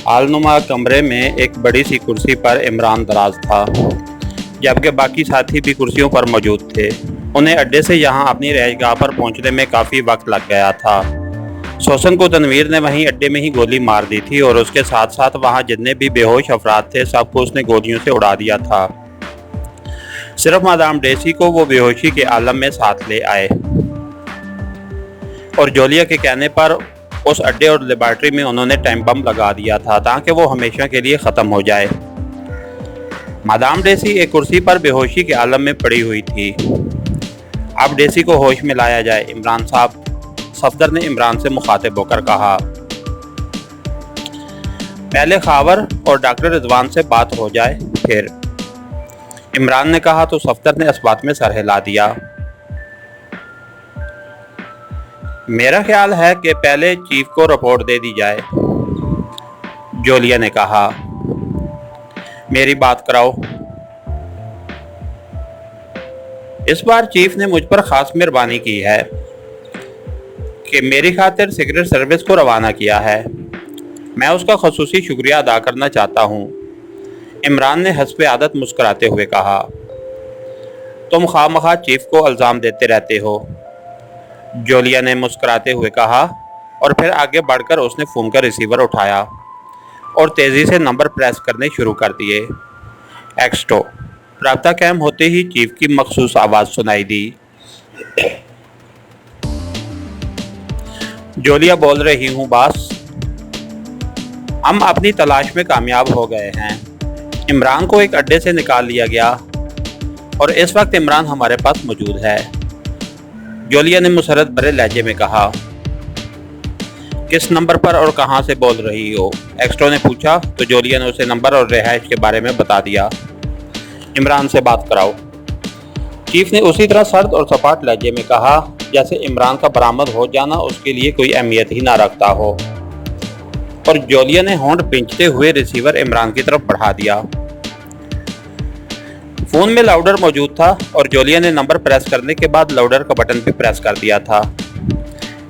आलनुमा कमरे में एक बड़ी सी कुर्सी पर इमरान दराज था, जबकि बाकी साथी भी कुर्सियों पर मौजूद थे। उन्हें अड्डे से यहाँ अपनी रहायशगाह पर पहुँचने में काफ़ी वक्त लग गया था। सोसन को तनवीर ने वहीं अड्डे में ही गोली मार दी थी और उसके साथ साथ वहाँ जितने भी बेहोश अफराद थे सबको उसने गोलियों से उड़ा दिया था। सिर्फ मादाम डेसी को वो बेहोशी के आलम में साथ ले आए और जोलिया के कहने पर उस अड्डे और लेबॉर्ट्री में उन्होंने टाइम बम लगा दिया था ताकि वो हमेशा के लिए ख़त्म हो जाए। मादाम डेसी एक कुर्सी पर बेहोशी के आलम में पड़ी हुई थी। अब डेसी को होश में लाया जाए, इमरान साहब, सफदर ने इमरान से मुखातिब होकर कहा। पहले खावर और डॉक्टर रिजवान से बात हो जाए फिर, इमरान ने कहा तो सफदर ने इस बात में सर हिला दिया। मेरा ख्याल है कि पहले चीफ को रिपोर्ट दे दी जाए, जोलिया ने कहा। मेरी बात कराओ। इस बार चीफ ने मुझ पर खास मेहरबानी की है कि मेरी खातिर सीक्रेट सर्विस को रवाना किया है। मैं उसका खसूसी शुक्रिया अदा करना चाहता हूँ, इमरान ने हस्बे आदत मुस्कुराते हुए कहा। तुम खामखा चीफ को इल्ज़ाम देते रहते हो, जोलिया ने मुस्कुराते हुए कहा और फिर आगे बढ़कर उसने फ़ोन का रिसीवर उठाया और तेज़ी से नंबर प्रेस करने शुरू कर दिए। एक्स्टो। राब्ता कायम होते ही चीफ की मखसूस आवाज़ सुनाई दी। जोलिया बोल रही हूँ बॉस, हम अपनी तलाश में कामयाब हो गए हैं। इमरान को एक अड्डे से निकाल लिया गया और इस वक्त इमरान हमारे पास मौजूद है, जोलिया ने मुसरत भरे लहजे में कहा। किस नंबर पर और कहां से बोल रही हो, एक्स्ट्रो ने पूछा तो जोलिया ने उसे नंबर और रिहाइश के बारे में बता दिया। इमरान से बात कराओ, चीफ ने उसी तरह सर्द और सपाट लहजे में कहा जैसे इमरान का बरामद हो जाना उसके लिए कोई अहमियत ही ना रखता हो, और जोलिया ने होंठ पिंचते हुए रिसीवर इमरान की तरफ बढ़ा दिया। फ़ोन में लाउडर मौजूद था और जोलिया ने नंबर प्रेस करने के बाद लाउडर का बटन भी प्रेस कर दिया था,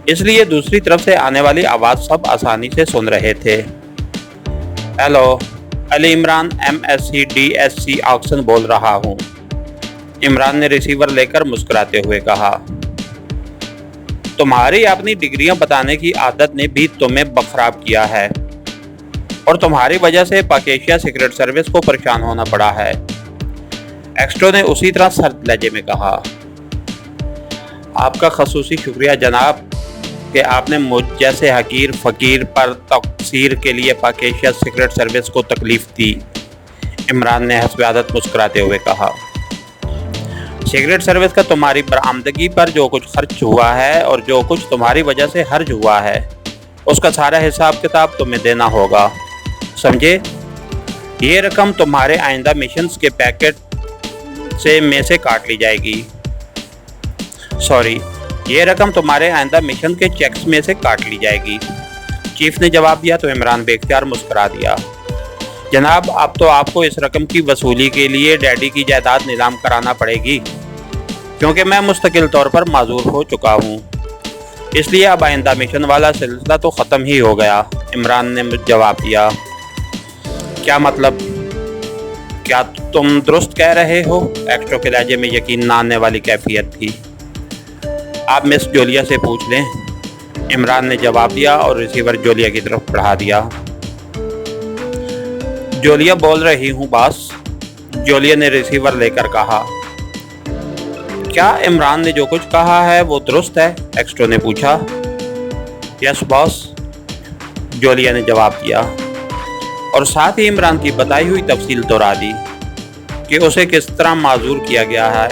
इसलिए दूसरी तरफ से आने वाली आवाज़ सब आसानी से सुन रहे थे। Hello, Ali Imran MSc DSc Oxon बोल रहा हूँ, इमरान ने रिसीवर लेकर मुस्कुराते हुए कहा। तुम्हारी अपनी डिग्रियां बताने की आदत ने भी तुम्हें बखराब किया है और तुम्हारी वजह से पाकेशिया सीक्रेट सर्विस को परेशान होना पड़ा है, एक्स्ट्रो ने उसी तरह सर्द लहजे में कहा। आपका खसूसी शुक्रिया जनाब कि आपने मुझ जैसे हकीर फ़कीर पर तकसीर के लिए पाकेशिया सीक्रेट सर्विस को तकलीफ़ दी, इमरान ने हस्बे आदत मुस्कुराते हुए कहा। सीक्रेट सर्विस का तुम्हारी बरामदगी पर जो कुछ खर्च हुआ है और जो कुछ तुम्हारी वजह से हर्ज हुआ है उसका सारा हिसाब किताब तुम्हें देना होगा, समझे। ये रकम तुम्हारे आइंदा मिशंस के पैकेट में से काट ली जाएगी। सॉरी, ये रकम तुम्हारे आइंदा मिशन के चेक्स में से काट ली जाएगी, चीफ ने जवाब दिया तो इमरान बेख्तियार मुस्कुरा दिया। जनाब, अब तो आपको इस रकम की वसूली के लिए डैडी की जायदाद नीलाम कराना पड़ेगी क्योंकि मैं मुस्तकिल तौर पर माजूर हो चुका हूँ, इसलिए अब आइंदा मिशन वाला सिलसिला तो ख़त्म ही हो गया, इमरान ने जवाब दिया। क्या मतलब, क्या तुम दुरुस्त कह रहे हो, एक्स्ट्रो के लहजे में यकीन न आने वाली कैफियत थी। आप मिस जोलिया से पूछ लें, इमरान ने जवाब दिया और रिसीवर जोलिया की तरफ बढ़ा दिया। जोलिया बोल रही हूँ बॉस, जोलिया ने रिसीवर लेकर कहा। क्या इमरान ने जो कुछ कहा है वो दुरुस्त है, एक्स्ट्रो ने पूछा। यस बॉस, जोलिया ने जवाब दिया और साथ ही इमरान की बताई हुई तफसील दोहरा दी कि उसे किस तरह माजूर किया गया है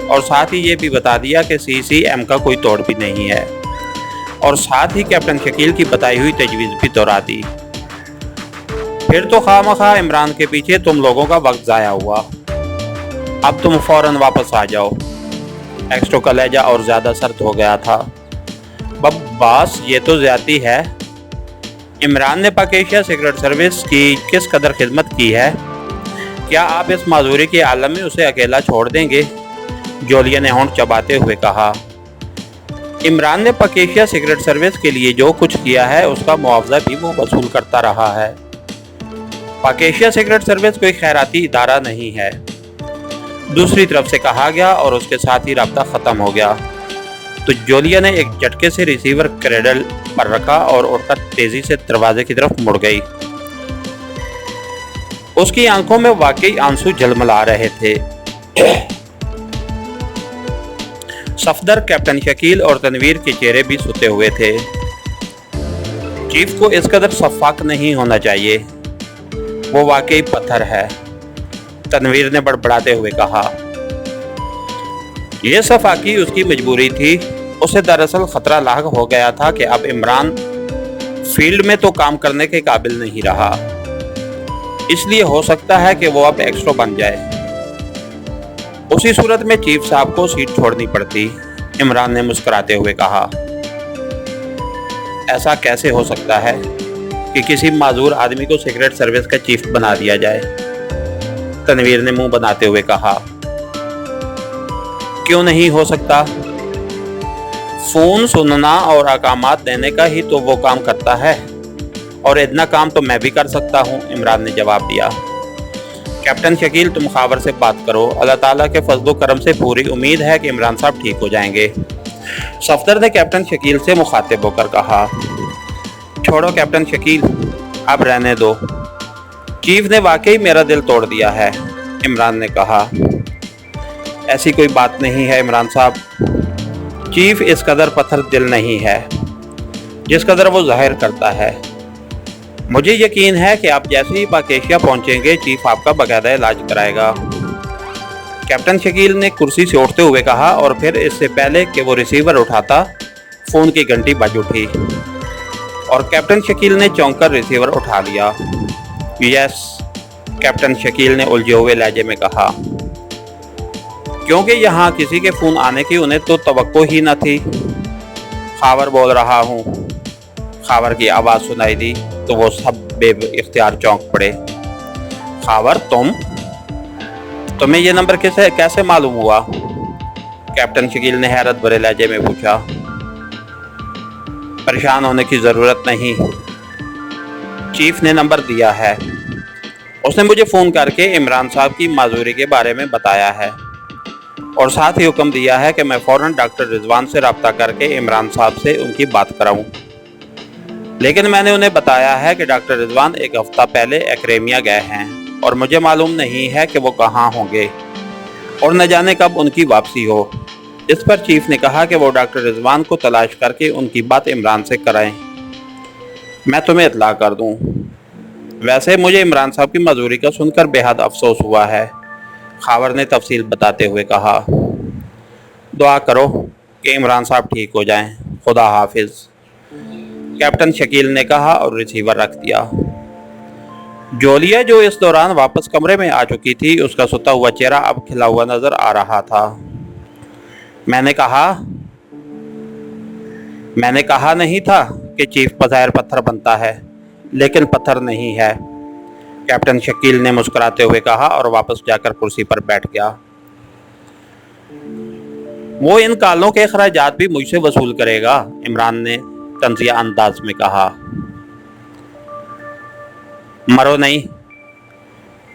और साथ ही ये भी बता दिया कि CCM का कोई तोड़ भी नहीं है, और साथ ही कैप्टन शकील की बताई हुई तजवीज़ भी दोहरा दी। फिर तो खामखा इमरान के पीछे तुम लोगों का वक्त ज़ाया हुआ, अब तुम फ़ौरन वापस आ जाओ, एक्स्ट्रो का लहजा और ज़्यादा सर्द हो गया था। बॉस, ये तो ज़्यादती है, इमरान ने पाकेशिया सीक्रेट सर्विस की किस कदर खिदमत की है, क्या आप इस माजूरी के आलम में उसे अकेला छोड़ देंगे, जोलिया ने होंठ चबाते हुए कहा। इमरान ने पाकेशिया सीक्रेट सर्विस के लिए जो कुछ किया है उसका मुआवजा भी वो वसूल करता रहा है, पाकेशिया सीक्रेट सर्विस कोई खैराती इदारा नहीं है, दूसरी तरफ से कहा गया और उसके साथ ही राब्ता ख़त्म हो गया। तो जोलिया ने एक झटके से रिसीवर क्रेडल पर रखा और उठकर तेजी से दरवाजे की तरफ मुड़ गई। उसकी आंखों में वाकई आंसू झलमला रहे थे। सफदर, कैप्टन शकील और तनवीर के चेहरे भी सुते हुए थे। चीफ को इस कदर शफाक नहीं होना चाहिए, वो वाकई पत्थर है, तनवीर ने बड़बड़ाते हुए कहा। यह शफाकी उसकी मजबूरी थी। उसे दरअसल खतरा लाक हो गया था कि अब इमरान फील्ड में तो काम करने के काबिल नहीं रहा, इसलिए हो सकता है कि वो अब एक्स्ट्रा बन जाए। उसी सूरत में चीफ साहब को सीट छोड़नी पड़ती, इमरान ने मुस्कुराते हुए कहा। ऐसा कैसे हो सकता है कि किसी माजूर आदमी को सीक्रेट सर्विस का चीफ बना दिया जाए, तनवीर ने मुंह बनाते हुए कहा। क्यों नहीं हो सकता? फोन सुनना और अकामात देने का ही तो वो काम करता है, और इतना काम तो मैं भी कर सकता हूँ, इमरान ने जवाब दिया। कैप्टन शकील, तुम खावर से बात करो, अल्लाह ताला के फजलो करम से पूरी उम्मीद है कि इमरान साहब ठीक हो जाएंगे, सफदर ने कैप्टन शकील से मुखातिब होकर कहा। छोड़ो कैप्टन शकील, अब रहने दो, चीफ ने वाकई मेरा दिल तोड़ दिया है, इमरान ने कहा। ऐसी कोई बात नहीं है इमरान साहब, चीफ इस कदर पत्थर दिल नहीं है जिस कदर वो जाहिर करता है। मुझे यकीन है कि आप जैसे ही पाकेशिया पहुंचेंगे, चीफ आपका बाकायदा इलाज कराएगा, कैप्टन शकील ने कुर्सी से उठते हुए कहा। और फिर इससे पहले कि वो रिसीवर उठाता, फ़ोन की घंटी बज उठी और कैप्टन शकील ने चौंक कर रिसीवर उठा लिया। यस, कैप्टन शकील ने उलझे हुए लहजे में कहा, क्योंकि यहाँ किसी के फ़ोन आने की उन्हें तो तवक्को ही न थी। खावर बोल रहा हूँ, खावर की आवाज़ सुनाई दी तो वो सब बेइख्तियार चौंक पड़े। खावर, तुम्हें ये नंबर कैसे मालूम हुआ? कैप्टन शकील ने हैरत भरे लहजे में पूछा। परेशान होने की ज़रूरत नहीं, चीफ ने नंबर दिया है, उसने मुझे फ़ोन करके इमरान साहब की माजूरी के बारे में बताया है और साथ ही हुक्म दिया है कि मैं फ़ौरन डॉक्टर रिजवान से रब्ता करके इमरान साहब से उनकी बात कराऊं। लेकिन मैंने उन्हें बताया है कि डॉक्टर रिजवान एक हफ्ता पहले एक्रेमिया गए हैं और मुझे मालूम नहीं है कि वो कहाँ होंगे और न जाने कब उनकी वापसी हो। इस पर चीफ ने कहा कि वो डॉक्टर रिजवान को तलाश करके उनकी बात इमरान से कराएं, मैं तुम्हें इत्तला कर दूं। वैसे मुझे इमरान साहब की मजूरी का सुनकर बेहद अफसोस हुआ है, खावर ने तफसील बताते हुए कहा। दुआ करो कि इमरान साहब ठीक हो जाएं, खुदा हाफिज, कैप्टन शकील ने कहा और रिसीवर रख दिया। जोलिया, जो इस दौरान वापस कमरे में आ चुकी थी, उसका सुता हुआ चेहरा अब खिला हुआ नजर आ रहा था। मैंने कहा नहीं था कि चीफ बज़ाहिर पत्थर बनता है, लेकिन पत्थर नहीं है, कैप्टन शकील ने मुस्कुराते हुए कहा और वापस जाकर कुर्सी पर बैठ गया। वो इन कालों के खराजात भी मुझसे वसूल करेगा, इमरान ने तंजिया अंदाज में कहा। मरो नहीं,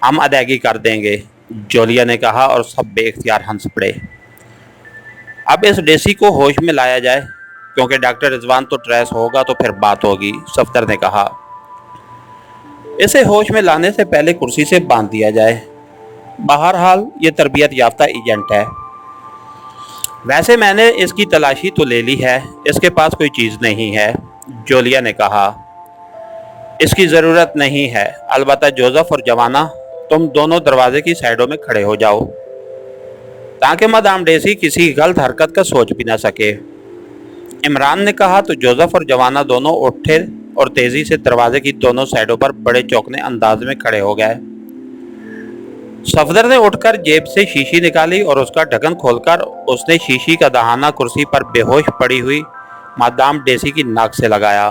हम अदायगी कर देंगे, जोलिया ने कहा और सब बेइख्तियार हंस पड़े। अब इस डेसी को होश में लाया जाए, क्योंकि डॉक्टर रिजवान तो ट्रेस होगा तो फिर बात होगी, सफदर ने कहा। इसे होश में लाने से पहले कुर्सी से बांध दिया जाए, बहरहाल ये तरबियत याफ्ता एजेंट है। वैसे मैंने इसकी तलाशी तो ले ली है, इसके पास कोई चीज़ नहीं है, जोलिया ने कहा। इसकी ज़रूरत नहीं है, अलबत्ता जोसेफ और जवाना, तुम दोनों दरवाजे की साइडों में खड़े हो जाओ ताकि मदाम डेसी किसी गलत हरकत का सोच भी ना सके, इमरान ने कहा। तो जोसेफ और जवाना दोनों उठे और तेजी से दरवाजे की दोनों साइडों पर बड़े चौंकने अंदाज में खड़े हो गए। सफदर ने उठकर जेब से शीशी निकाली और उसका ढक्कन खोलकर उसने शीशी का दहाना कुर्सी पर बेहोश पड़ी हुई मादाम डेसी की नाक से लगाया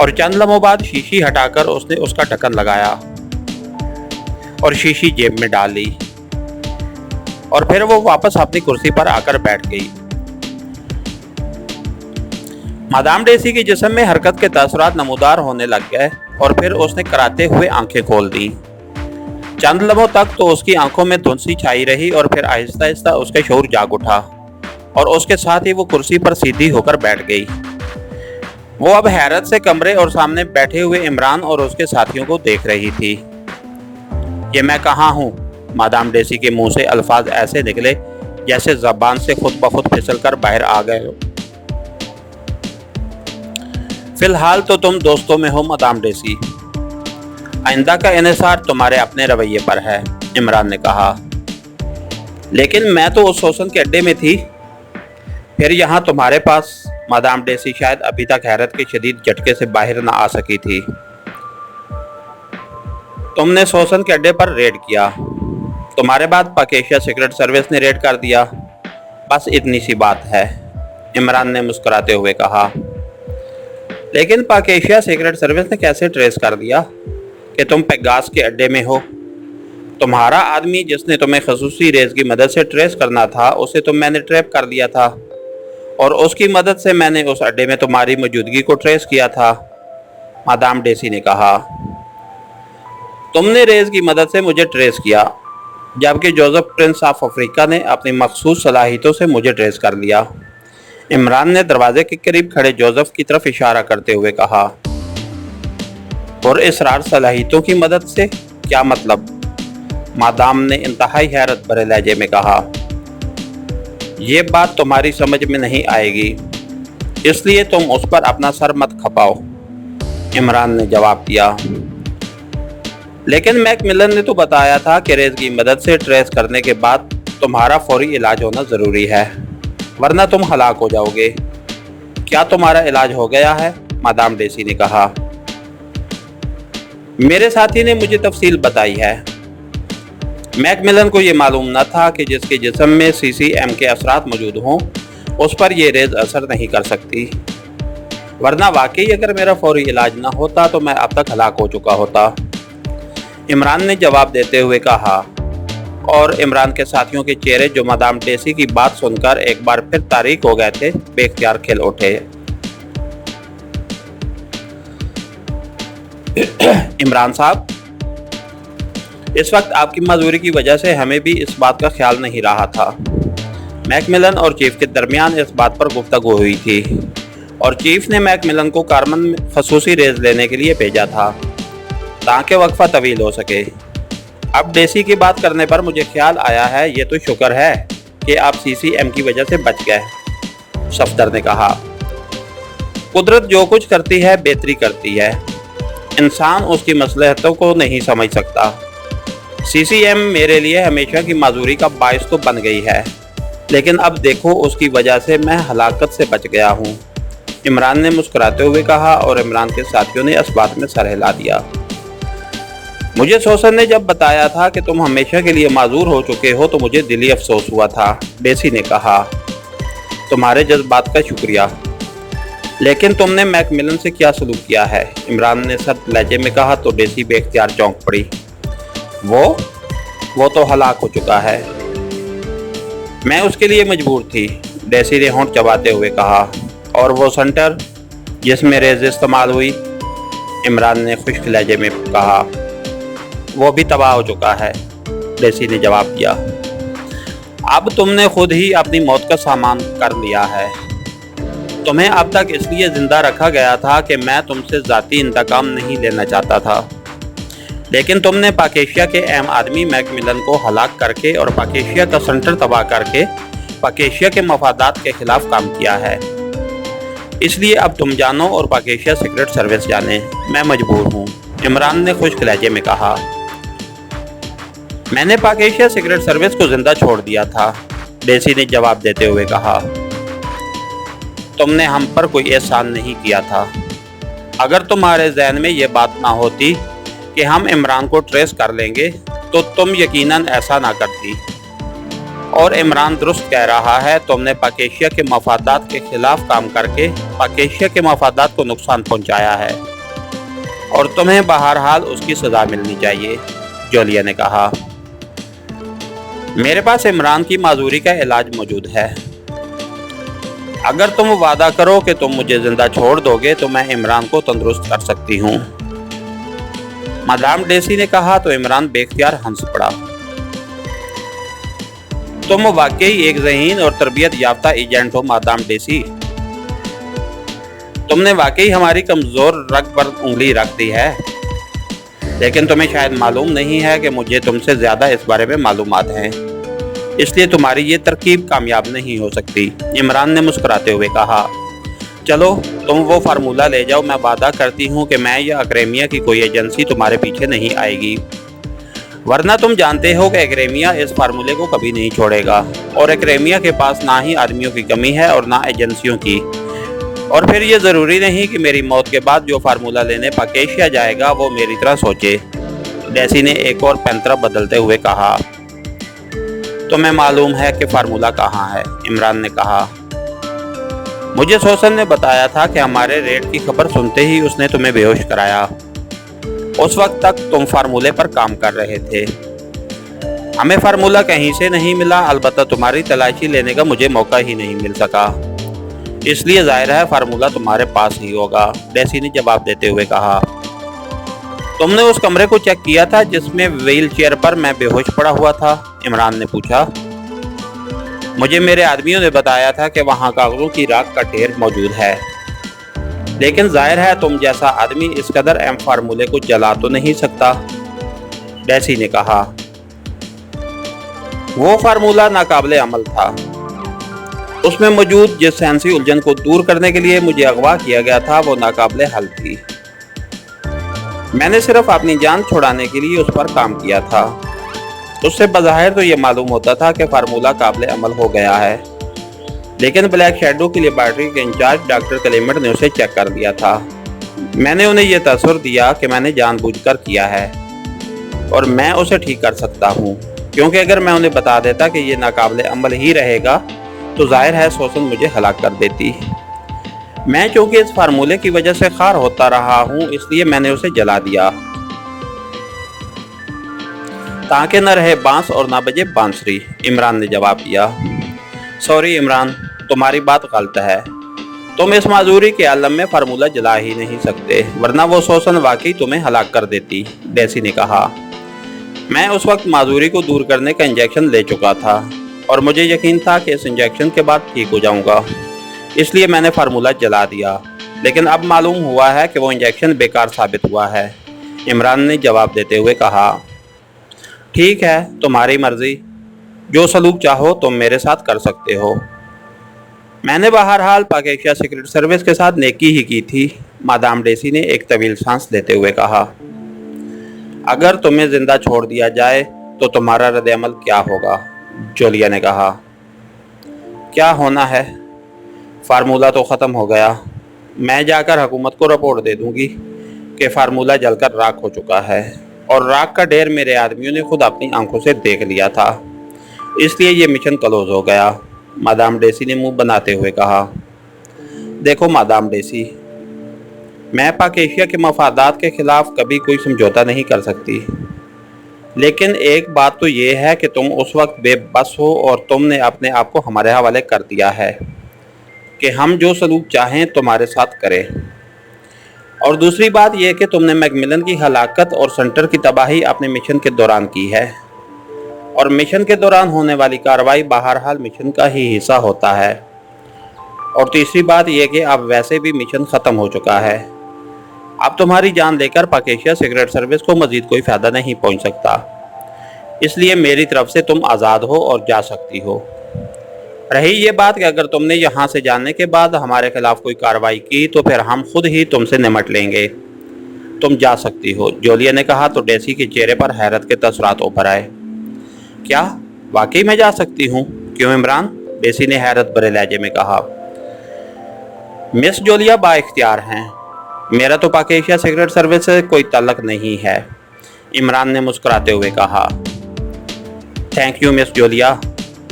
और चंद लम्हों बाद शीशी हटाकर उसने उसका ढक्कन लगाया और शीशी जेब में डाल ली और फिर वो वापस अपनी कुर्सी पर आकर बैठ गई। मादाम डेसी के जिस्म में हरकत के तासुरात नमूदार होने लग गए और फिर उसने कराते हुए आंखें खोल दी। चंद लम्हों तक तो उसकी आंखों में धुंध सी छाई रही और फिर आहिस्ता आहिस्ता उसका शऊर जाग उठा और उसके साथ ही वो कुर्सी पर सीधी होकर बैठ गई। वो अब हैरत से कमरे और सामने बैठे हुए इमरान और उसके साथियों को देख रही थी। ये मैं कहाँ हूँ? मादाम डेसी के मुंह से अल्फाज ऐसे निकले जैसे ज़बान से खुद ब खुद फिसलकर बाहर आ गए हो। फिलहाल तो तुम दोस्तों में हो मादाम डेसी, आइंदा का इन्हिसार तुम्हारे अपने रवैये पर है, इमरान ने कहा। लेकिन मैं तो उस शोषण के अड्डे में थी, फिर यहाँ तुम्हारे पास। मादाम डेसी शायद अभी तक हैरत के शदीद झटके से बाहर न आ सकी थी। तुमने शोषण के अड्डे पर रेड किया, तुम्हारे बाद पाकेशिया सीक्रेट सर्विस ने रेड कर दिया, बस इतनी सी बात है, इमरान ने मुस्कुराते हुए कहा। लेकिन पाकेशिया सीक्रेट सर्विस ने कैसे ट्रेस कर दिया कि तुम पेगास के अड्डे में हो? तुम्हारा आदमी जिसने तुम्हें खसूसी रेस की मदद से ट्रेस करना था, उसे तो मैंने ट्रैप कर दिया था और उसकी मदद से मैंने उस अड्डे में तुम्हारी मौजूदगी को ट्रेस किया था, मादाम डेसी ने कहा। तुमने रेस की मदद से मुझे ट्रेस किया, जबकि जोसेफ प्रिंस ऑफ अफ्रीका ने अपनी मखसूस सलाहियतों से मुझे ट्रेस कर लिया, इमरान ने दरवाजे के करीब खड़े जोसेफ की तरफ इशारा करते हुए कहा। और इसरार सलाहियतों की मदद से क्या मतलब? मादाम ने इंतहाई हैरत भरे लहजे में कहा। ये बात तुम्हारी समझ में नहीं आएगी, इसलिए तुम उस पर अपना सर मत खपाओ, इमरान ने जवाब दिया। लेकिन मैकमिलन ने तो बताया था कि रेस की मदद से ट्रेस करने के बाद तुम्हारा फौरी इलाज होना ज़रूरी है, वरना तुम हलाक हो जाओगे। क्या तुम्हारा इलाज हो गया है? मादाम डेसी ने कहा। मेरे साथी ने मुझे तफसील बताई है। मैकमिलन को ये मालूम न था कि जिसके जिस्म में सीसीएम के असरात मौजूद हों, उस पर यह रेज असर नहीं कर सकती, वरना वाकई अगर मेरा फौरी इलाज न होता तो मैं अब तक हलाक हो चुका होता, इमरान ने जवाब देते हुए कहा। और इमरान के साथियों के चेहरे, जो मादाम डेसी की बात सुनकर एक बार फिर तारीक हो गए थे, बेख्तियार खिल उठे। इमरान साहब, इस वक्त आपकी मजबूरी की वजह से हमें भी इस बात का ख्याल नहीं रहा था। मैकमिलन और चीफ के दरमियान इस बात पर गुफ्तगू हुई थी और चीफ ने मैकमिलन को कारमन में खसूसी रेज लेने के लिए भेजा था ताकि वक्फा तवील हो सके। अब डेसी की बात करने पर मुझे ख्याल आया है, ये तो शुक्र है कि आप सीसीएम की वजह से बच गए, सफदर ने कहा। कुदरत जो कुछ करती है बेहतरी करती है, इंसान उसकी मसलहतों को नहीं समझ सकता। सीसीएम मेरे लिए हमेशा की माजूरी का बायस तो बन गई है, लेकिन अब देखो उसकी वजह से मैं हलाकत से बच गया हूँ, इमरान ने मुस्कुराते हुए कहा। और इमरान के साथियों ने इस बात में सर हिला दिया। मुझे सोसन ने जब बताया था कि तुम हमेशा के लिए माजूर हो चुके हो तो मुझे दिली अफसोस हुआ था, डेसी ने कहा। तुम्हारे जज्बात का शुक्रिया, लेकिन तुमने मैकमिलन से क्या सलूक किया है? इमरान ने सख्त लहजे में कहा तो डेसी बेख्तियार चौंक पड़ी। वो तो हलाक हो चुका है, मैं उसके लिए मजबूर थी, डेसी ने होंठ चबाते हुए कहा। और वो सेंटर जिसमें रेज इस्तेमाल हुई, इमरान ने खुश्क लहजे में कहा। वो भी तबाह हो चुका है, डेसी ने जवाब दिया। अब तुमने खुद ही अपनी मौत का सामान कर लिया है। तुम्हें अब तक इसलिए जिंदा रखा गया था कि मैं तुमसे ज़ाती इंतकाम नहीं लेना चाहता था, लेकिन तुमने पाकेशिया के अहम आदमी मैकमिलन को हलाक करके और पाकेशिया का सेंटर तबाह करके पाकेशिया के मफादात के खिलाफ काम किया है। इसलिए अब तुम जानो और पाकेशिया सीक्रेट सर्विस जाने, मैं मजबूर हूँ, इमरान ने खुश्क लहजे में कहा। मैंने पाकेशिया सीक्रेट सर्विस को जिंदा छोड़ दिया था, डेसी ने जवाब देते हुए कहा। तुमने हम पर कोई एहसान नहीं किया था। अगर तुम्हारे जहन में ये बात ना होती कि हम इमरान को ट्रेस कर लेंगे तो तुम यकीनन ऐसा ना करती। और इमरान दुरुस्त कह रहा है, तुमने पाकेशिया के मफादात के खिलाफ काम करके पाकेशिया के मफादात को नुकसान पहुंचाया है और तुम्हें बहरहाल उसकी सज़ा मिलनी चाहिए, जोलिया ने कहा। मेरे पास इमरान की माजूरी का इलाज मौजूद है। अगर तुम वादा करो कि तुम मुझे जिंदा छोड़ दोगे तो मैं इमरान को तंदुरुस्त कर सकती हूँ। मादाम डेसी ने कहा तो इमरान बेख्तियार हंस पड़ा। तुम वाकई एक ज़हीन और तरबियत याफ्ता एजेंट हो मादाम डेसी। तुमने वाकई हमारी कमज़ोर रग पर उंगली रख दी है। लेकिन तुम्हें शायद मालूम नहीं है कि मुझे तुमसे ज़्यादा इस बारे में मालूमात हैं, इसलिए तुम्हारी ये तरकीब कामयाब नहीं हो सकती। इमरान ने मुस्कुराते हुए कहा, चलो तुम वो फार्मूला ले जाओ। मैं वादा करती हूँ कि मैं या अक्रेमिया की कोई एजेंसी तुम्हारे पीछे नहीं आएगी, वरना तुम जानते हो कि अक्रेमिया इस फार्मूले को कभी नहीं छोड़ेगा। और अक्रेमिया के पास ना ही आदमियों की कमी है और ना एजेंसियों की। और फिर ये ज़रूरी नहीं कि मेरी मौत के बाद जो फार्मूला लेने पाकेशिया जाएगा वो मेरी तरह सोचे। डेसी ने एक और पैंतरा बदलते हुए कहा, तुम्हें मालूम है कि फार्मूला कहाँ है? इमरान ने कहा, मुझे सोसन ने बताया था कि हमारे रेड की खबर सुनते ही उसने तुम्हें बेहोश कराया। उस वक्त तक तुम फार्मूले पर काम कर रहे थे। हमें फार्मूला कहीं से नहीं मिला, अलबत्ता तुम्हारी तलाशी लेने का मुझे मौका ही नहीं मिल सका, इसलिए जाहिर है फार्मूला तुम्हारे पास ही होगा। डेसी ने जवाब देते हुए कहा, तुमने उस कमरे को चेक किया था जिसमें व्हील चेयर पर मैं बेहोश पड़ा हुआ था? इमरान ने पूछा। मुझे मेरे आदमियों ने बताया था कि वहाँ कागजों की राख का ढेर मौजूद है, लेकिन जाहिर है तुम जैसा आदमी इस कदर अहम फार्मूले को जला तो नहीं सकता। डेसी ने कहा, वो फार्मूला नाकाबिले अमल था। उसमें मौजूद जिस साइंसी उलझन को दूर करने के लिए मुझे अगवा किया गया था वो नाकाबिले हल थी। मैंने सिर्फ अपनी जान छुड़ाने के लिए उस पर काम किया था। उससे बज़ाहिर तो ये मालूम होता था कि फार्मूला काबिले अमल हो गया है, लेकिन ब्लैक शैडो की लेबॉरेटरी के इंचार्ज डॉक्टर क्लेमेंट ने उसे चेक कर लिया था। मैंने उन्हें यह तसव्वुर दिया कि मैंने जानबूझकर किया है और मैं उसे ठीक कर सकता हूँ, क्योंकि अगर मैं उन्हें बता देता कि ये नाकाबिले अमल ही रहेगा तो जाहिर है सोसन मुझे हलाक कर देती। मैं चूँकि इस फार्मूले की वजह से खार होता रहा हूँ, इसलिए मैंने उसे जला दिया ताकि न रहे बांस और ना बजे बांसुरी। इमरान ने जवाब दिया, सॉरी इमरान, तुम्हारी बात गलत है। तुम इस माजूरी के आलम में फार्मूला जला ही नहीं सकते, वरना वो सोसन वाकई तुम्हें हलाक कर देती। डेसी ने कहा, मैं उस वक्त माजूरी को दूर करने का इंजेक्शन ले चुका था और मुझे यकीन था कि इस इंजेक्शन के बाद ठीक हो जाऊंगा, इसलिए मैंने फार्मूला जला दिया। लेकिन अब मालूम हुआ है कि वो इंजेक्शन बेकार साबित हुआ है। इमरान ने जवाब देते हुए कहा, ठीक है, तुम्हारी मर्जी, जो सलूक चाहो तुम मेरे साथ कर सकते हो। मैंने बहरहाल पाकिस्तान सीक्रेट सर्विस के साथ नेकी ही की थी। मादाम डेसी ने एक तवील सांस लेते हुए कहा, अगर तुम्हें जिंदा छोड़ दिया जाए तो तुम्हारा रद्द-ए-अमल क्या होगा? जोलिया ने कहा, क्या होना है, फार्मूला तो ख़त्म हो गया। मैं जाकर हुकूमत को रिपोर्ट दे दूंगी कि फार्मूला जलकर राख हो चुका है और राख का ढेर मेरे आदमियों ने खुद अपनी आंखों से देख लिया था, इसलिए ये मिशन क्लोज हो गया। मादाम डेसी ने मुंह बनाते हुए कहा, देखो मादाम डेसी, मैं पाकिस्तान के मफादात के खिलाफ कभी कोई समझौता नहीं कर सकती, लेकिन एक बात तो ये है कि तुम उस वक्त बेबस हो और तुमने अपने आप को हमारे हवाले कर दिया है कि हम जो सलूक चाहें तुम्हारे साथ करें। और दूसरी बात यह कि तुमने मैकमिलन की हलाकत और सेंटर की तबाही अपने मिशन के दौरान की है, और मिशन के दौरान होने वाली कार्रवाई बहरहाल मिशन का ही हिस्सा होता है। और तीसरी बात यह कि अब वैसे भी मिशन ख़त्म हो चुका है। अब तुम्हारी जान लेकर पाकिस्तान सीक्रेट सर्विस को मज़ीद कोई फ़ायदा नहीं पहुंच सकता, इसलिए मेरी तरफ से तुम आज़ाद हो और जा सकती हो। रही ये बात कि अगर तुमने यहाँ से जाने के बाद हमारे खिलाफ कोई कार्रवाई की तो फिर हम खुद ही तुमसे निमट लेंगे। तुम जा सकती हो, जोलिया ने कहा तो डेसी के चेहरे पर हैरत के तसरात उभर आए। क्या वाकई मैं जा सकती हूँ? क्यों इमरान? डेसी ने हैरत भरे लहजे में कहा। मिस जोलिया बाइख्तियार हैं, मेरा तो पाकिस्तान सीक्रेट सर्विस से कोई ताल्लुक नहीं है। इमरान ने मुस्कुराते हुए कहा, थैंक यू मिस जोलिया,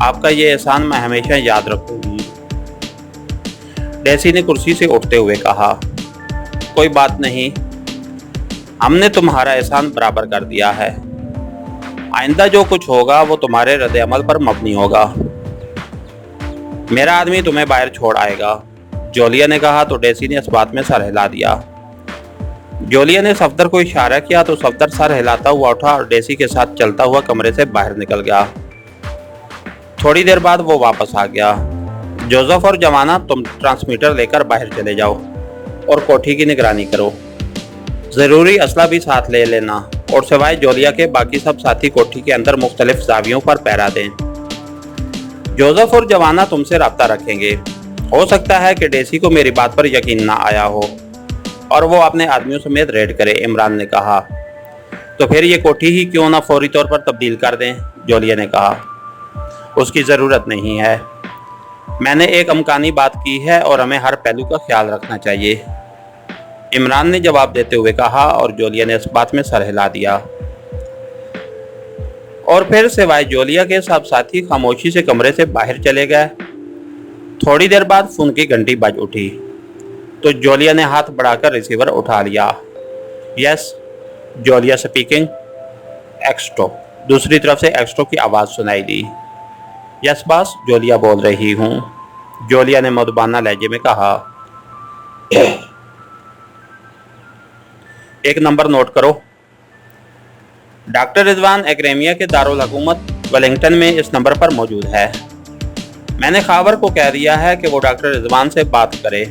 आपका ये एहसान मैं हमेशा याद रखूंगी। डेसी ने कुर्सी से उठते हुए कहा, कोई बात नहीं, हमने तुम्हारा एहसान बराबर कर दिया है। आइंदा जो कुछ होगा वो तुम्हारे रद्द-ए-अमल पर मबनी होगा। मेरा आदमी तुम्हें बाहर छोड़ आएगा। जोलिया ने कहा तो डेसी ने इस बात में सर हिला दिया। जूलिया ने सफदर को इशारा किया तो सफदर सर हिलाता हुआ उठा और डेसी के साथ चलता हुआ कमरे से बाहर निकल गया। थोड़ी देर बाद वो वापस आ गया। जोसेफ और जवाना, तुम ट्रांसमीटर लेकर बाहर चले जाओ और कोठी की निगरानी करो। ज़रूरी असला भी साथ ले लेना और सिवाय जूलिया के बाकी सब साथी कोठी के अंदर मुख्तलिफ जावियों पर पहरा दें। जोसेफ और जवाना तुमसे रब्ता रखेंगे। हो सकता है कि डेसी को मेरी बात पर यकीन ना आया हो और वो अपने आदमियों समेत रेड करे, इमरान ने कहा। तो फिर ये कोठी ही क्यों ना फौरी तौर पर तब्दील कर दें, जूलिया ने कहा। उसकी ज़रूरत नहीं है। मैंने एक अमकानी बात की है और हमें हर पहलू का ख्याल रखना चाहिए, इमरान ने जवाब देते हुए कहा और जूलिया ने इस बात में सर हिला दिया। और फिर सिवाय जूलिया के सब साथी खामोशी से कमरे से बाहर चले गए। थोड़ी देर बाद फोन की घंटी बज उठी तो जूलिया ने हाथ बढ़ाकर रिसीवर उठा लिया। Yes, Julia speaking. एक्स्ट्रो। दूसरी तरफ से एक्स्ट्रो की आवाज़ सुनाई दी। यस बॉस, जूलिया बोल रही हूँ, जूलिया ने मधुबाना लहजे में कहा। एक नंबर नोट करो। डॉक्टर रिजवान एक्रेमिया के दारुल हुकूमत वेलिंगटन में इस नंबर पर मौजूद है। मैंने खावर को कह दिया है कि वो डॉक्टर रिजवान से बात करे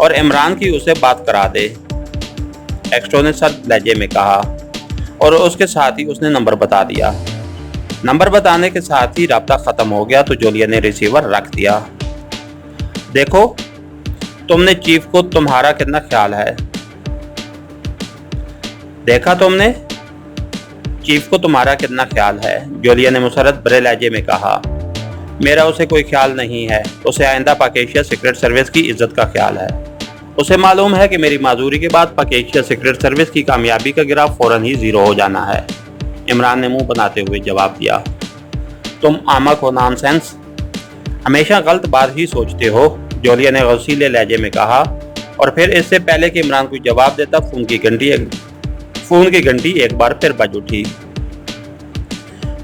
और इमरान की उसे बात करा दे, एक्स्ट्रो ने सख्त लहजे में कहा और उसके साथ ही उसने नंबर बता दिया। नंबर बताने के साथ ही राब्ता ख़त्म हो गया तो जूलिया ने रिसीवर रख दिया। देखो, तुमने चीफ को तुम्हारा कितना ख्याल है। देखा तुमने, चीफ को तुम्हारा कितना ख्याल है, जूलिया ने मुसरत बड़े लहजे में कहा। मेरा उसे कोई ख्याल नहीं है। उसे आइंदा पाकेशिया सीक्रेट सर्विस की इज्जत का ख्याल है। उसे मालूम है कि मेरी माजूरी के बाद पाकेशिया सीक्रेट सर्विस की कामयाबी का ग्राफ फौरन ही ज़ीरो हो जाना है, इमरान ने मुंह बनाते हुए जवाब दिया। तुम आमक हो, नॉनसेंस, हमेशा गलत बात ही सोचते हो, जूलिया ने गौसीले लहजे में कहा। और फिर इससे पहले कि इमरान कोई जवाब देता फोन की घंटी एक बार फिर बज उठी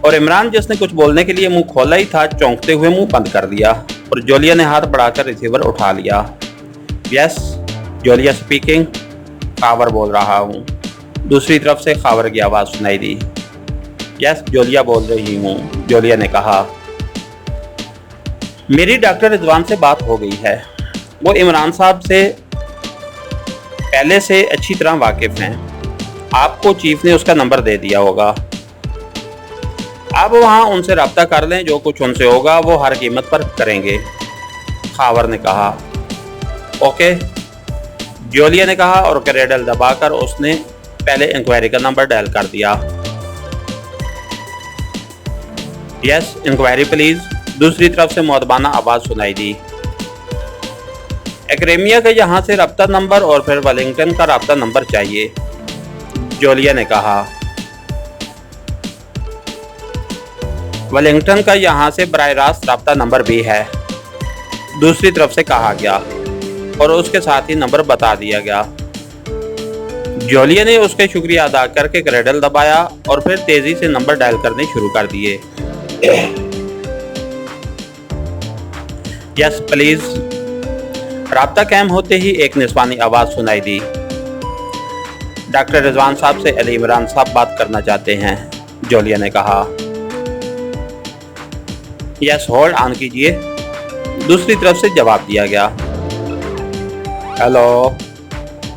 और इमरान, जिसने कुछ बोलने के लिए मुंह खोला ही था, चौंकते हुए मुंह बंद कर दिया और जूलिया ने हाथ बढ़ाकर रिसीवर उठा लिया। Yes, Julia speaking. खावर बोल रहा हूँ। दूसरी तरफ से खावर की आवाज़ सुनाई दी। यस, जूलिया बोल रही हूँ, जूलिया ने कहा। मेरी डॉक्टर रिजवान से बात हो गई है। वो इमरान साहब से पहले से अच्छी तरह वाकिफ़ हैं। आपको चीफ ने उसका नंबर दे दिया होगा। आप वहाँ उनसे रब्ता कर लें, जो कुछ उनसे होगा वो हर कीमत पर करेंगे, खावर ने कहा। ओके, जूलिया ने कहा और क्रेडल दबाकर उसने पहले इंक्वायरी का नंबर डायल कर दिया। यस, इंक्वायरी प्लीज, दूसरी तरफ से मौदबाना आवाज़ सुनाई दी। एक्रेमिया का यहाँ से रब्ता नंबर और फिर वेलिंगटन का रब्ता नंबर चाहिए, जूलिया ने कहा। वेलिंगटन का यहाँ से बराह रास्त रब्ता नंबर भी है, दूसरी तरफ से कहा गया और उसके साथ ही नंबर बता दिया गया। जूलिया ने उसके शुक्रिया अदा करके क्रेडल दबाया और फिर तेजी से नंबर डायल करने शुरू कर दिए। Yes please. राब्ता कायम होते ही एक निस्वानी आवाज़ सुनाई दी। डॉक्टर रिजवान साहब से अली इमरान साहब बात करना चाहते हैं, जूलिया ने कहा। यस, होल्ड ऑन कीजिए, दूसरी तरफ से जवाब दिया गया। हेलो,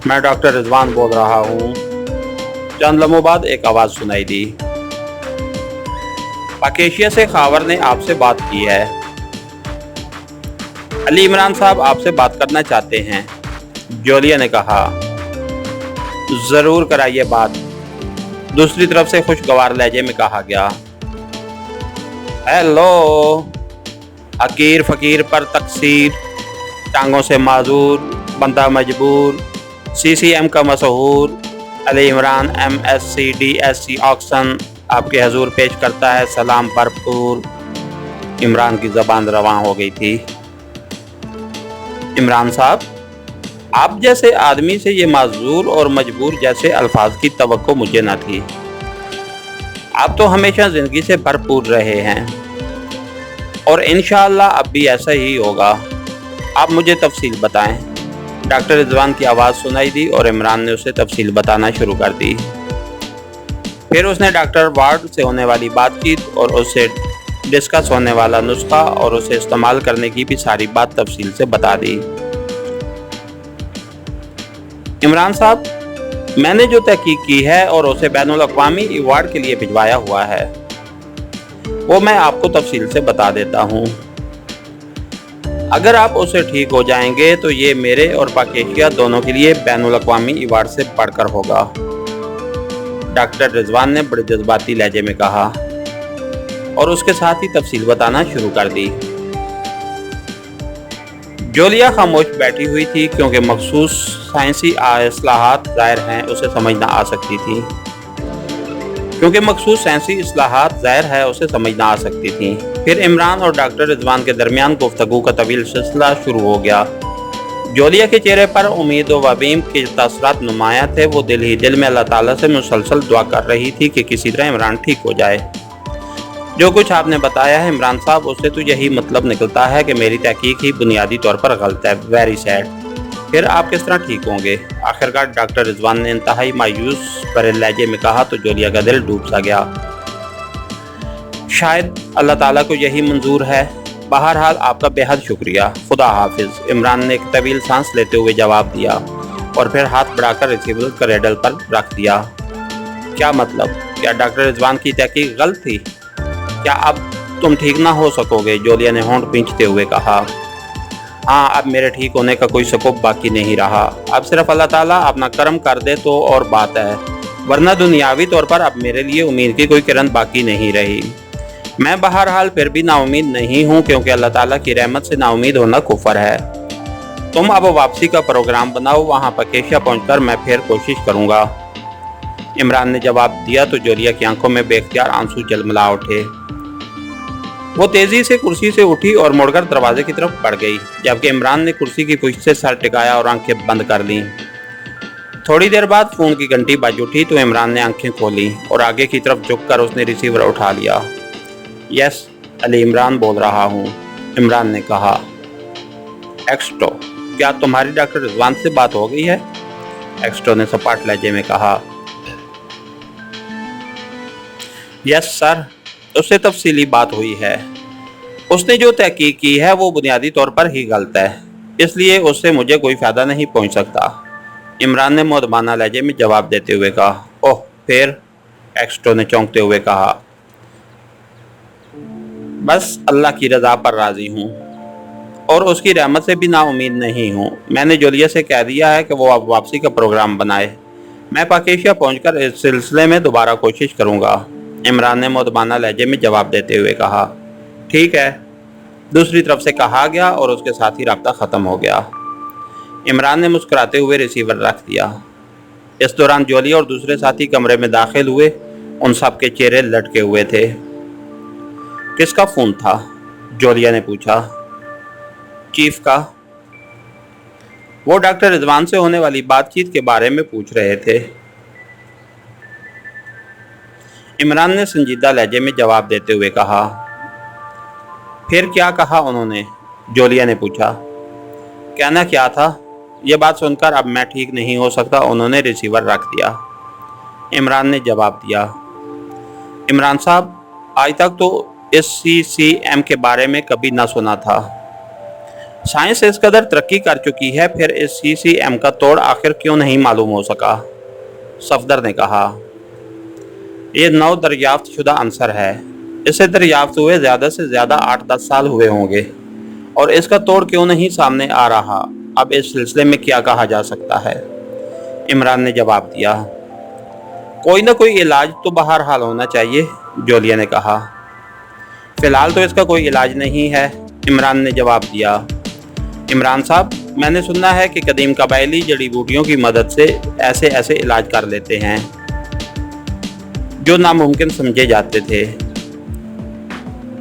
मैं डॉक्टर रिजवान बोल रहा हूँ। चंद लम्हों बाद एक आवाज़ सुनाई दी। पाकेशिया से खावर ने आपसे बात की है। अली इमरान साहब आपसे बात करना चाहते हैं, जूलिया ने कहा। ज़रूर कराइए बात, दूसरी तरफ से खुशगवार लहजे में कहा गया। हेलो, हकीर फकीर पर तकसीर, टांगों से माजूर, बंदा मजबूर, CCM का मशहूर Ali Imran MSc DSc Oxon आपके हजूर पेश करता है सलाम भरपूर। इमरान की ज़बान रवां हो गई थी। इमरान साहब, आप जैसे आदमी से ये माजूर और मजबूर जैसे अल्फाज की तवक्को मुझे न थी। आप तो हमेशा ज़िंदगी से भरपूर रहे हैं और इंशाअल्लाह अब भी ऐसा ही होगा। आप मुझे तफसील बताएं, डॉक्टर रिजवान की आवाज़ सुनाई दी और इमरान ने उसे तफसील बताना शुरू कर दी। फिर उसने डॉक्टर वार्ड से होने वाली बातचीत और उससे डिस्कस होने वाला नुस्खा और उसे इस्तेमाल करने की भी सारी बात तफसील से बता दी। इमरान साहब, मैंने जो तहकीक की है और उसे बैनुल अक़वामी अवार्ड के लिए भिजवाया हुआ है वो मैं आपको तफसील से बता देता हूँ। अगर आप उससे ठीक हो जाएंगे तो ये मेरे और पाक एशिया दोनों के लिए बैनुल अक़वामी अवार्ड से बढ़कर होगा। डॉक्टर रिजवान ने बड़े जज्बाती लहजे में कहा और उसके साथ ही तफसील बताना शुरू कर दी। जोलिया खामोश बैठी हुई थी क्योंकि मखसूस साइंसी इस्लाहात ज़ाहिर हैं उसे समझ ना आ सकती थी फिर इमरान और डॉक्टर रिजवान के दरमियान गुफ्तगू का तवील सिलसिला शुरू हो गया। जोलिया के चेहरे पर उम्मीद व वबीम के तासरात नुमाया थे। वो दिल ही दिल में अल्लाह ताला से मुसलसल दुआ कर रही थी कि किसी तरह इमरान ठीक हो जाए। जो कुछ आपने बताया है इमरान साहब, उससे तो यही मतलब निकलता है कि मेरी तहकीक ही बुनियादी तौर पर गलत है। Very sad. फिर आप किस तरह ठीक होंगे? आखिरकार डॉक्टर रिजवान ने इंतहाई मायूस भरे लहजे में कहा तो जोलिया का दिल डूब सा गया। शायद अल्लाह ताला को यही मंजूर है। बहरहाल आपका बेहद शुक्रिया। खुदा हाफिज। इमरान ने एक तवील सांस लेते हुए जवाब दिया और फिर हाथ बढ़ाकर रिसीवर करेडल पर रख दिया। क्या मतलब? क्या डॉक्टर रिजवान की तहकीक गलत थी? क्या अब तुम ठीक ना हो सकोगे? जोलिया ने होंठ खींचते हुए कहा। हाँ, अब मेरे ठीक होने का कोई स्कोप बाकी नहीं रहा। अब सिर्फ अल्लाह ताला अपना करम कर दे तो और बात है, वरना दुनियावी तौर पर अब मेरे लिए उम्मीद की कोई किरण बाकी नहीं रही। मैं बहरहाल फिर भी नाउमीद नहीं हूँ क्योंकि अल्लाह ताला की रहमत से नाउमीद होना कुफर है। तुम अब वापसी का प्रोग्राम बनाओ, वहाँ पकेशिया पहुँचकर मैं फिर कोशिश करूँगा। इमरान ने जवाब दिया तो जोलिया की आंखों में बेख्तियार आंसू जलमला उठे। वो तेजी से कुर्सी से उठी और मुड़कर दरवाजे की तरफ बढ़ गई, जबकि इमरान ने कुर्सी की पुष्ट से सर टिकाया और आंखें बंद कर लीं। थोड़ी देर बाद फोन की घंटी बज उठी तो इमरान ने आंखें खोली और आगे की तरफ झुककर उसने रिसीवर उठा लिया। यस, अली इमरान बोल रहा हूँ, इमरान ने कहा। एक्स्ट्रो, क्या तुम्हारी डॉक्टर रिजवान से बात हो गई है? एक्स्ट्रो ने सपाट लहजे में कहा। यस सर, उससे तफसीली बात हुई है। उसने जो तहकीक की है वो बुनियादी तौर पर ही गलत है, इसलिए उससे मुझे कोई फ़ायदा नहीं पहुंच सकता। इमरान ने मुअद्दबाना लहजे में जवाब देते हुए कहा। ओह फिर? एक्स्ट्रो ने चौंकते हुए कहा। बस अल्लाह की रज़ा पर राज़ी हूँ और उसकी रहमत से भी नाउमीद नहीं हूँ। मैंने जोलिया से कह दिया है कि वो अब वापसी का प्रोग्राम बनाए। मैं पाकेशिया पहुंचकर इस सिलसिले में दोबारा कोशिश करूँगा। इमरान ने मुअद्दबाना लहजे में जवाब देते हुए कहा। ठीक है, दूसरी तरफ से कहा गया और उसके साथ ही रब्ता ख़त्म हो गया। इमरान ने मुस्कुराते हुए रिसीवर रख दिया। इस दौरान जोलिया और दूसरे साथी कमरे में दाखिल हुए। उन सब के चेहरे लटके हुए थे। किसका फ़ोन था? जोलिया ने पूछा। चीफ का। वो डॉक्टर रिजवान से होने वाली बातचीत के बारे में पूछ रहे थे। इमरान ने संजीदा लहजे में जवाब देते हुए कहा। फिर क्या कहा उन्होंने? जोलिया ने पूछा। कहना क्या था? यह बात सुनकर अब मैं ठीक नहीं हो सकता। उन्होंने रिसीवर रख दिया। इमरान ने जवाब दिया। इमरान साहब, आज तक तो इस CCM के बारे में कभी ना सुना था। साइंस इस कदर तरक्की कर चुकी है, फिर इस CCM का तोड़ आखिर क्यों नहीं मालूम हो सका? सफदर ने कहा। ये नौ दरियाफ्त शुदा अंसर है। इसे दरियाफ्त हुए ज़्यादा से ज़्यादा 8-10 साल हुए होंगे और इसका तोड़ क्यों नहीं सामने आ रहा? अब इस सिलसिले में क्या कहा जा सकता है? इमरान ने जवाब दिया। कोई ना कोई इलाज तो बहरहाल होना चाहिए, जोलिया ने कहा। फ़िलहाल तो इसका कोई इलाज नहीं है, इमरान ने जवाब दिया। इमरान साहब, मैंने सुना है कि कदीम कबायली जड़ी बूटियों की मदद से ऐसे ऐसे इलाज कर लेते हैं जो नामुमकिन समझे जाते थे।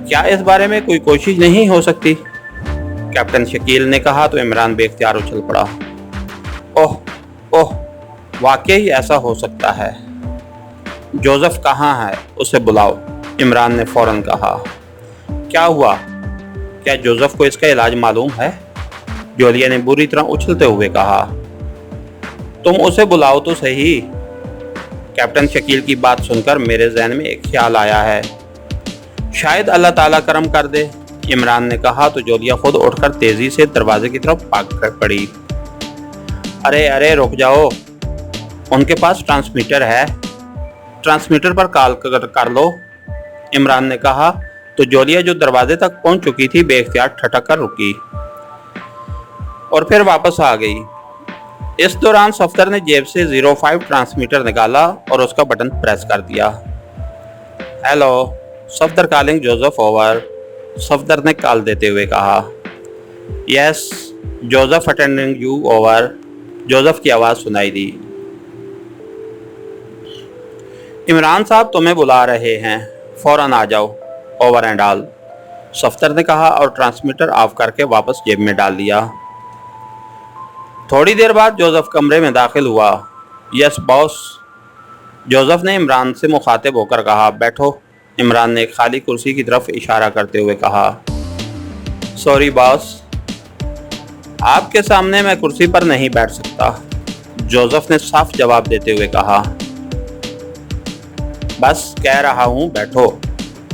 क्या इस बारे में कोई कोशिश नहीं हो सकती? कैप्टन शकील ने कहा तो इमरान बेख्तियार उछल पड़ा। ओह ओह, वाकई ऐसा हो सकता है। जोसेफ कहाँ है? उसे बुलाओ, इमरान ने फौरन कहा। क्या हुआ? क्या जोसेफ को इसका इलाज मालूम है? जोलिया ने बुरी तरह उछलते हुए कहा। तुम उसे बुलाओ तो सही। कैप्टन शकील की बात सुनकर मेरे जहन में एक ख्याल आया है, शायद अल्लाह ताला करम कर दे, इमरान ने कहा तो जोलिया खुद उठकर तेजी से दरवाजे की तरफ भाग पड़ी। अरे अरे रुक जाओ, उनके पास ट्रांसमीटर है, ट्रांसमीटर पर कॉल कर लो, इमरान ने कहा तो जोलिया जो दरवाजे तक पहुंच चुकी थी बेख्तियार ठटक कर रुकी और फिर वापस आ गई। इस दौरान सफदर ने जेब से 05 ट्रांसमीटर निकाला और उसका बटन प्रेस कर दिया। Hello, Safdar calling Joseph over, Safdar ने कॉल देते हुए कहा। Yes, Joseph attending you over, Joseph की आवाज़ सुनाई दी। इमरान साहब तुम्हें बुला रहे हैं, फौरन आ जाओ, ओवर एंड ऑल, सफदर ने कहा और ट्रांसमीटर ऑफ करके वापस जेब में डाल लिया। थोड़ी देर बाद जोसेफ कमरे में दाखिल हुआ। यस बॉस, जोसेफ ने इमरान से मुखातिब होकर कहा। बैठो, इमरान ने खाली कुर्सी की तरफ इशारा करते हुए कहा। सॉरी बॉस, आपके सामने मैं कुर्सी पर नहीं बैठ सकता, जोसेफ ने साफ जवाब देते हुए कहा। बस कह रहा हूँ बैठो,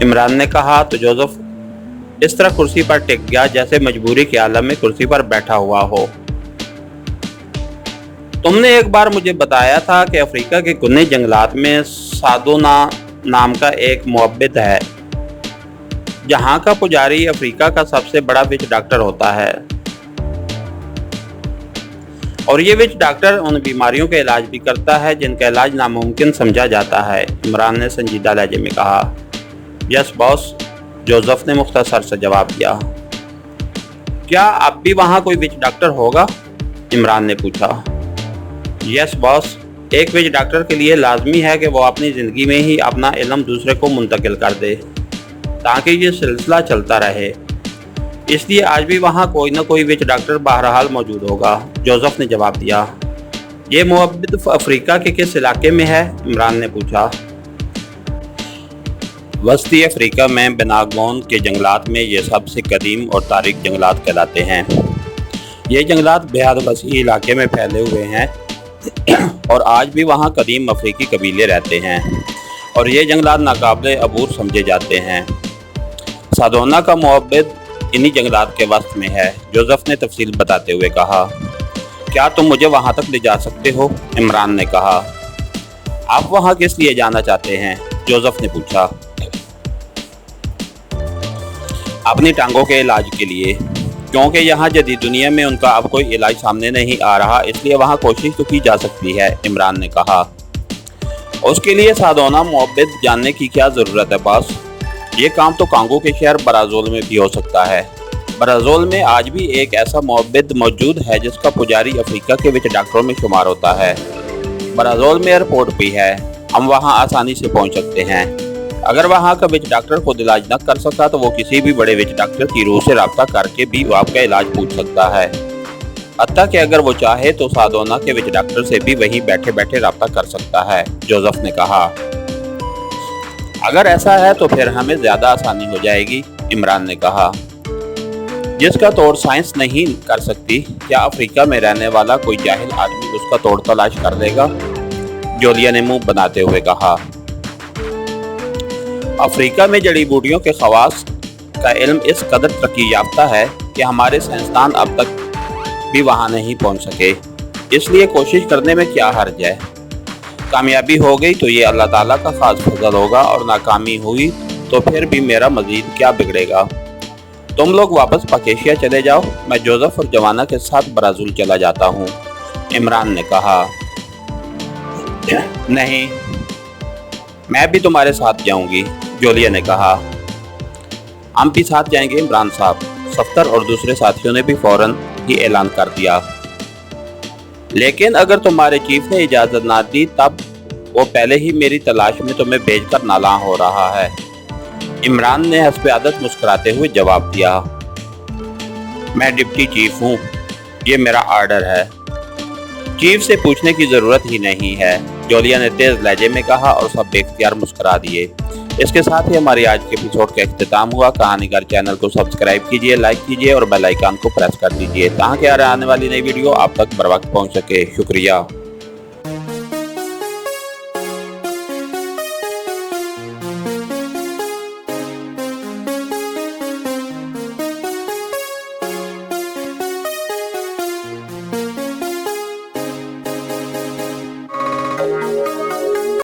इमरान ने कहा तो जोसेफ इस तरह कुर्सी पर टिक गया जैसे मजबूरी के आलम में कुर्सी पर बैठा हुआ हो। तुमने एक बार मुझे बताया था कि अफ्रीका के घने जंगलात में सादोना नाम का एक मुअब्बिद है, जहाँ का पुजारी अफ्रीका का सबसे बड़ा विच डॉक्टर होता है, और ये विच डॉक्टर उन बीमारियों का इलाज भी करता है जिनका इलाज नामुमकिन समझा जाता है, इमरान ने संजीदा लहजे में कहा। यस बॉस, जोसेफ ने मुख्तसर से जवाब दिया। क्या अब भी वहाँ कोई विच डॉक्टर होगा, इमरान ने पूछा। यस बॉस, एक विच डॉक्टर के लिए लाजमी है कि वो अपनी ज़िंदगी में ही अपना इल्म दूसरे को मुंतकिल कर दे ताकि ये सिलसिला चलता रहे, इसलिए आज भी वहाँ कोई ना कोई विच डॉक्टर बहरहाल मौजूद होगा, जोसेफ ने जवाब दिया। ये मुअब्बिद अफ्रीका के किस इलाके में है, इमरान ने पूछा। वस्ती अफ्रीका में बेनागोन के जंगलात में ये सबसे कदीम और तारीख जंगलात कहलाते हैं। ये जंगलात बेहद वसी इलाके में फैले हुए हैं और आज भी वहाँ कदीम अफ्रीकी कबीले रहते हैं और ये जंगलात नाकाबिले अबूर समझे जाते हैं। सादोना का मुअब्बिद इन्हीं जंगलात के वस्त में है, जोसेफ ने तफसील बताते हुए कहा। क्या तुम मुझे वहाँ तक ले जा सकते हो, इमरान ने कहा। आप वहाँ किस लिए जाना चाहते हैं, जोसेफ ने पूछा। अपनी टांगों के इलाज के लिए, क्योंकि यहाँ जदीद दुनिया में उनका अब कोई इलाज सामने नहीं आ रहा, इसलिए वहाँ कोशिश तो की जा सकती है, इमरान ने कहा। उसके लिए सादोना मुअब्बिद जानने की क्या ज़रूरत है बॉस, ये काम तो कांगो के शहर ब्राज़ील में भी हो सकता है। ब्राज़ील में आज भी एक ऐसा मुअब्बिद मौजूद है जिसका पुजारी अफ्रीका के विच डॉक्टरों में शुमार होता है। ब्राज़ील में एयरपोर्ट भी है, हम वहाँ आसानी से पहुँच सकते हैं। अगर वहाँ का विच डॉक्टर खुद इलाज न कर सका तो वो किसी भी बड़े विच डॉक्टर की रूह से रब्ता करके भी आपका इलाज पूछ सकता है। हत्ता कि अगर वो चाहे तो सादोना के विच डॉक्टर से भी वहीं बैठे बैठे रब्ता कर सकता है, जोसेफ ने कहा। अगर ऐसा है तो फिर हमें ज़्यादा आसानी हो जाएगी, इमरान ने कहा। जिसका तोड़ साइंस नहीं कर सकती, क्या अफ्रीका में रहने वाला कोई जाहिल आदमी उसका तोड़ तलाश कर लेगा, जोलिया ने मुंह बनाते हुए कहा। अफ्रीका में जड़ी बूटियों के खवास का इल्म इस कदर तरक्की याफ्ता है कि हमारे साइंसदान अब तक भी वहाँ नहीं पहुँच सके, इसलिए कोशिश करने में क्या हर्ज है। कामयाबी हो गई तो ये अल्लाह ताला का खास फजल होगा और नाकामी हुई तो फिर भी मेरा मजीद क्या बिगड़ेगा। तुम लोग वापस पकेशिया चले जाओ, मैं जोसेफ और जवाना के साथ ब्राज़ील चला जाता हूँ, इमरान ने कहा। नहीं, मैं भी तुम्हारे साथ जाऊंगी, जोलिया ने कहा। हम भी साथ जाएंगे इमरान साहब, सफदर और दूसरे साथियों ने भी फौरन ही ऐलान कर दिया। लेकिन अगर तुम्हारे चीफ ने इजाज़त ना दी तब वो पहले ही मेरी तलाश में तुम्हें भेजकर नालां हो रहा है, इमरान ने हस्ब आदत मुस्कुराते हुए जवाब दिया। मैं डिप्टी चीफ हूँ, ये मेरा आर्डर है, चीफ से पूछने की ज़रूरत ही नहीं है, जोलिया ने तेज़ लहजे में कहा और सब बेख्तियार मुस्कुरा दिए। اس کے ساتھ ہی ہماری آج کے ایپیسوڈ کا اختتام ہوا۔ کہانیگر چینل کو سبسکرائب کیجئے، لائک کیجئے اور بیل آئیکن کو پریس کر دیجئے تاکہ آنے والی نئی ویڈیو آپ تک بر وقت پہنچ سکے۔ شکریہ۔